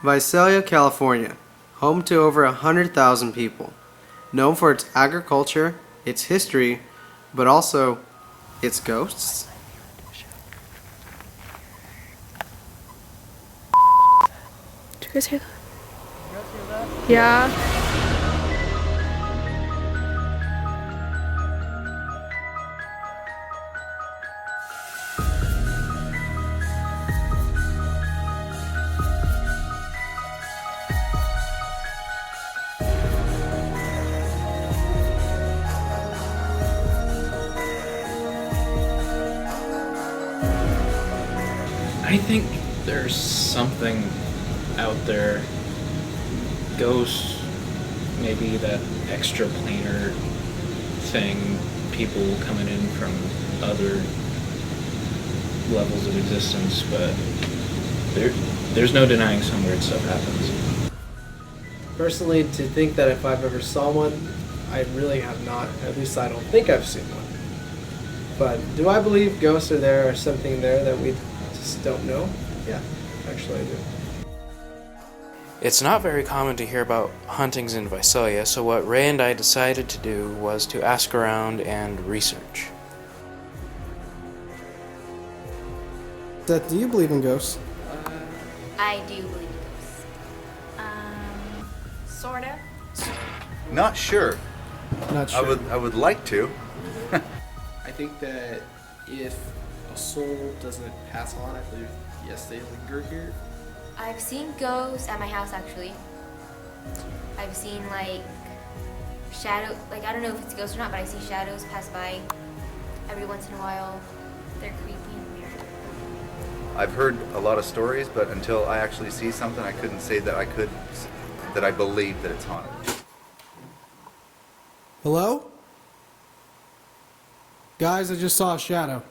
Visalia, California, home to over 100,000 people, known for its agriculture, its history, but also its ghosts. Did you guys hear that? Yeah. I think there's something out there. Ghosts, maybe that extraplanar thing, people coming in from other levels of existence, but there's no denying some weird stuff happens. Personally, to think that if I've ever saw one, I really have not. At least I don't think I've seen one. But do I believe ghosts are there or something there that we just don't know? Yeah, actually I do. It's not very common to hear about hauntings in Visalia, so what Ray and I decided to do was to ask around and research. Seth, do you believe in ghosts? I do believe in ghosts. Sorta. Not sure. Not sure. I would like to. I think that if a soul doesn't pass on, I believe, yes, they linger here. I've seen ghosts at my house actually. I've seen like shadow, like I don't know if it's a ghost or not, but I see shadows pass by every once in a while. They're creepy and weird. I've heard a lot of stories, but until I actually see something, I couldn't say that I believe that it's haunted. Hello? Guys, I just saw a shadow.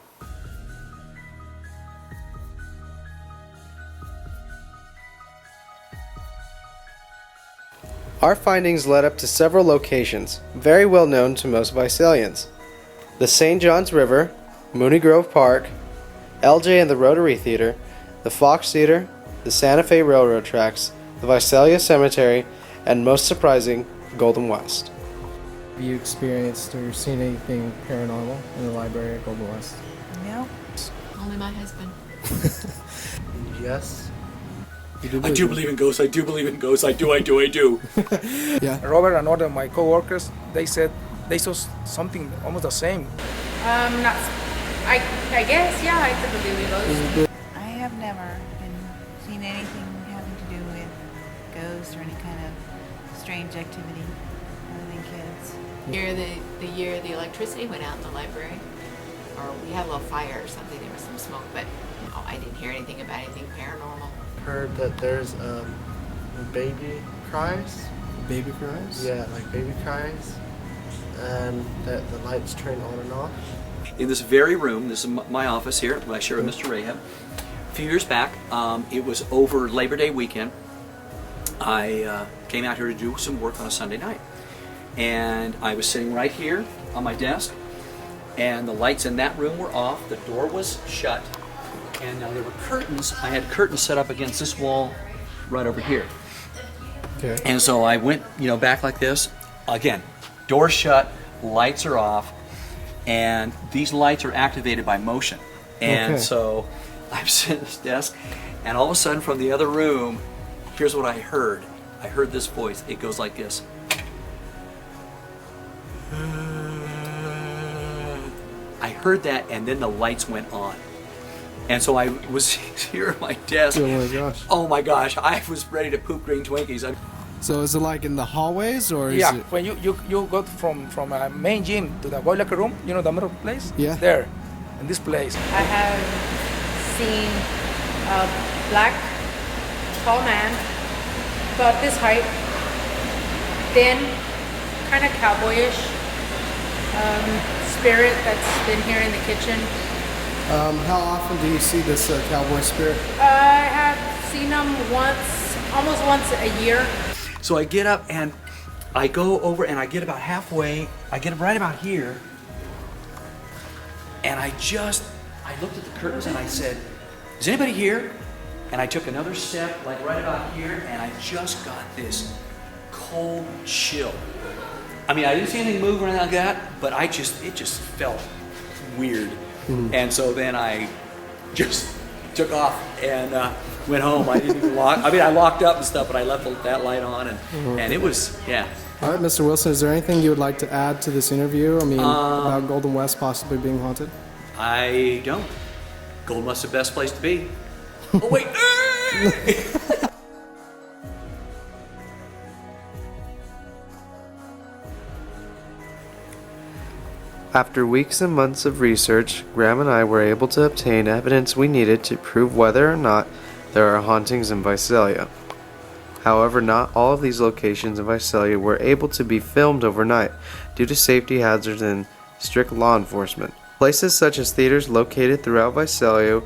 Our findings led up to several locations, very well known to most Visalians. The St. John's River, Mooney Grove Park, LJ and the Rotary Theater, the Fox Theater, the Santa Fe Railroad Tracks, the Visalia Cemetery, and most surprising, Golden West. Have you experienced or seen anything paranormal in the library at Golden West? No. Only my husband. Yes. I do believe in ghosts. I do believe in ghosts. I do. Yeah. Robert and all of my co-workers, they said they saw something almost the same. Not. I guess, yeah, I could believe in ghosts. I have never seen anything having to do with ghosts or any kind of strange activity other than kids. The year the electricity went out in the library, or we had a little fire or something, there was some smoke, but no, I didn't hear anything about anything paranormal. Heard that there's baby cries. Baby cries? Yeah, like baby cries, and that the lights turn on and off. In this very room, this is my office here, I share with Mr. Rahab. A few years back, it was over Labor Day weekend. I came out here to do some work on a Sunday night. And I was sitting right here on my desk, and the lights in that room were off, the door was shut, and now there were curtains. I had curtains set up against this wall right over here. Okay. And so I went, back like this. Again, door shut, lights are off, and these lights are activated by motion. And Okay. so I'm sitting at this desk, and all of a sudden from the other room, here's what I heard. I heard this voice. It goes like this. I heard that, and then the lights went on. And so I was here at my desk. Oh my gosh. Oh my gosh, I was ready to poop green Twinkies. So is it like in the hallways or is Yeah, it? when you go from a main gym to the boiler room, the middle place? Yeah. There, in this place. I have seen a black, tall man, about this height, thin, kind of cowboyish, spirit that's been here in the kitchen. How often do you see this cowboy spirit? I have seen him almost once a year. So I get up and I go over and I get about halfway. I get right about here. And I looked at the curtains and I said, is anybody here? and I took another step, like right about here, and I just got this cold chill. I mean, I didn't see anything move or anything like that, but it just felt weird. And so then I just took off and went home. I didn't even lock. I mean, I locked up and stuff, but I left that light on, and it was, yeah. All right, Mr. Wilson, is there anything you would like to add to this interview? I mean, about Golden West possibly being haunted? I don't. Golden West's the best place to be. Oh, wait. After weeks and months of research, Graham and I were able to obtain evidence we needed to prove whether or not there are hauntings in Visalia. However, not all of these locations in Visalia were able to be filmed overnight due to safety hazards and strict law enforcement. Places such as theaters located throughout Visalia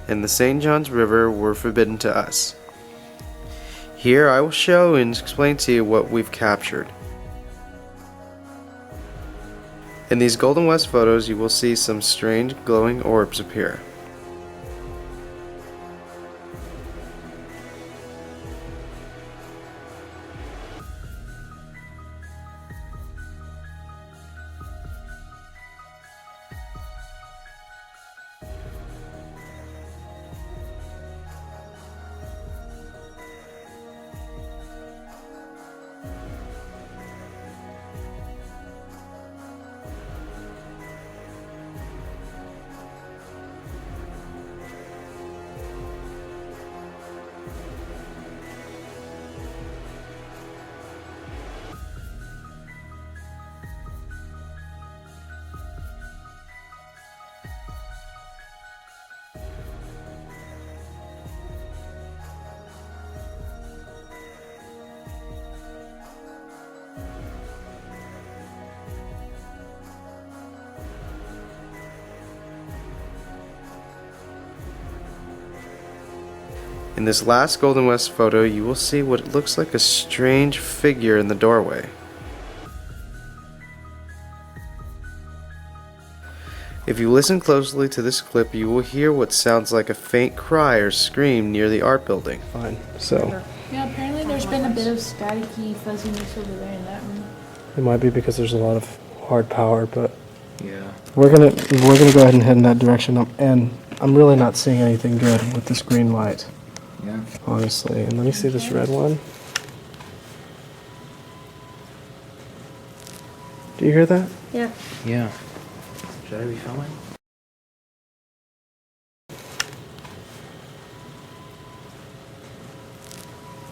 and the St. John's River were forbidden to us. Here I will show and explain to you what we've captured. In these Golden West photos, you will see some strange glowing orbs appear. In this last Golden West photo, you will see what looks like a strange figure in the doorway. If you listen closely to this clip, you will hear what sounds like a faint cry or scream near the art building. Fine, so Yeah, apparently there's been a bit of staticky fuzziness over there in that room. it might be because there's a lot of hard power, but Yeah. we're gonna go ahead and head in that direction. And I'm really not seeing anything good with this green light, Yeah. honestly. And let me see this red one. Do you hear that? Yeah. Yeah. Should I be filming?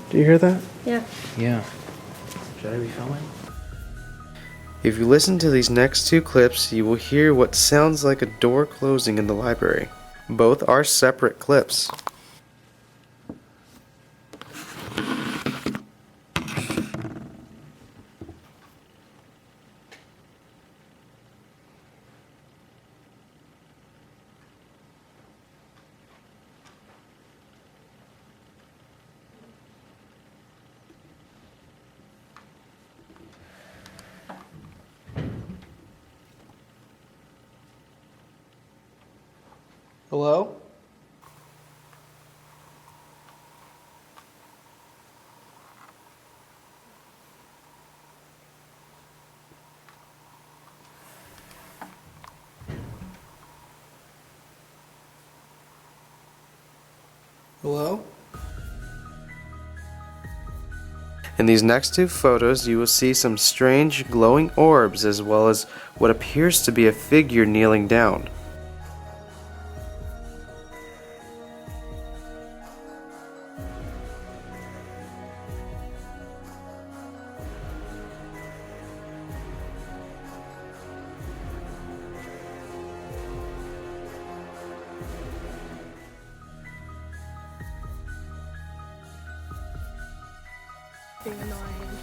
Do you hear that? Yeah. Yeah. Should I be filming? If you listen to these next two clips, you will hear what sounds like a door closing in the library. Both are separate clips. Hello? Hello? In these next two photos, you will see some strange glowing orbs as well as what appears to be a figure kneeling down. Being annoying.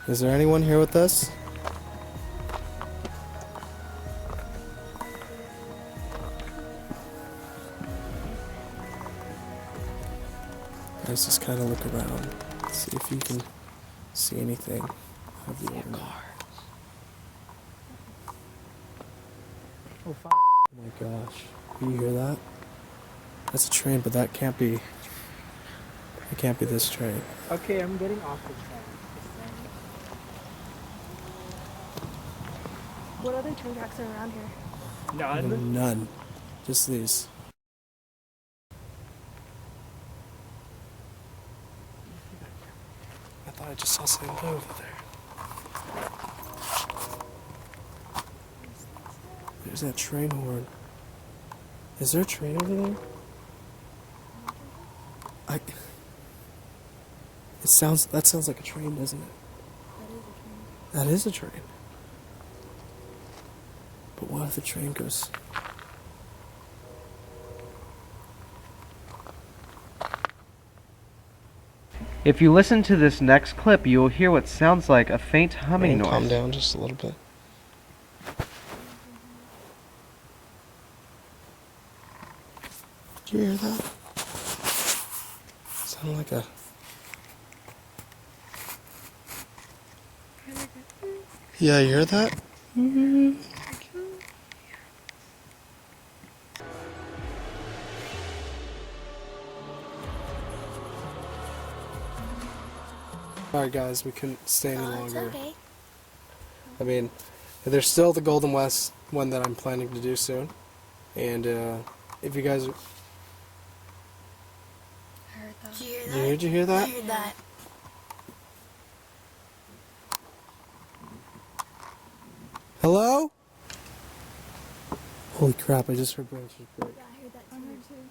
Is there anyone here with us? Guys, just kind of look around. See if you can see anything of the order. Oh my gosh. Do you hear that? That's a train, but that can't be. It can't be this train. Okay, I'm getting off the train. What other train tracks are around here? None. Just these. I thought I just saw something over there. There's that train horn. Is there a train over there? That sounds like a train, doesn't it? That is a train. But what if the train goes? If you listen to this next clip, you will hear what sounds like a faint humming noise. Calm down just a little bit. Did you hear that? Sounded like a... Yeah, you hear that? Alright guys, we couldn't stay any longer. It's okay. I mean, there's still the Golden West one that I'm planning to do soon. And if you guys... Did you hear that? I heard that. Hello? Holy crap, I just heard branches break. Yeah, I heard that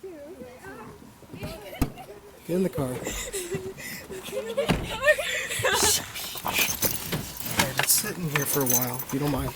too. Get in the car. Alright, let's sit in here for a while, if you don't mind.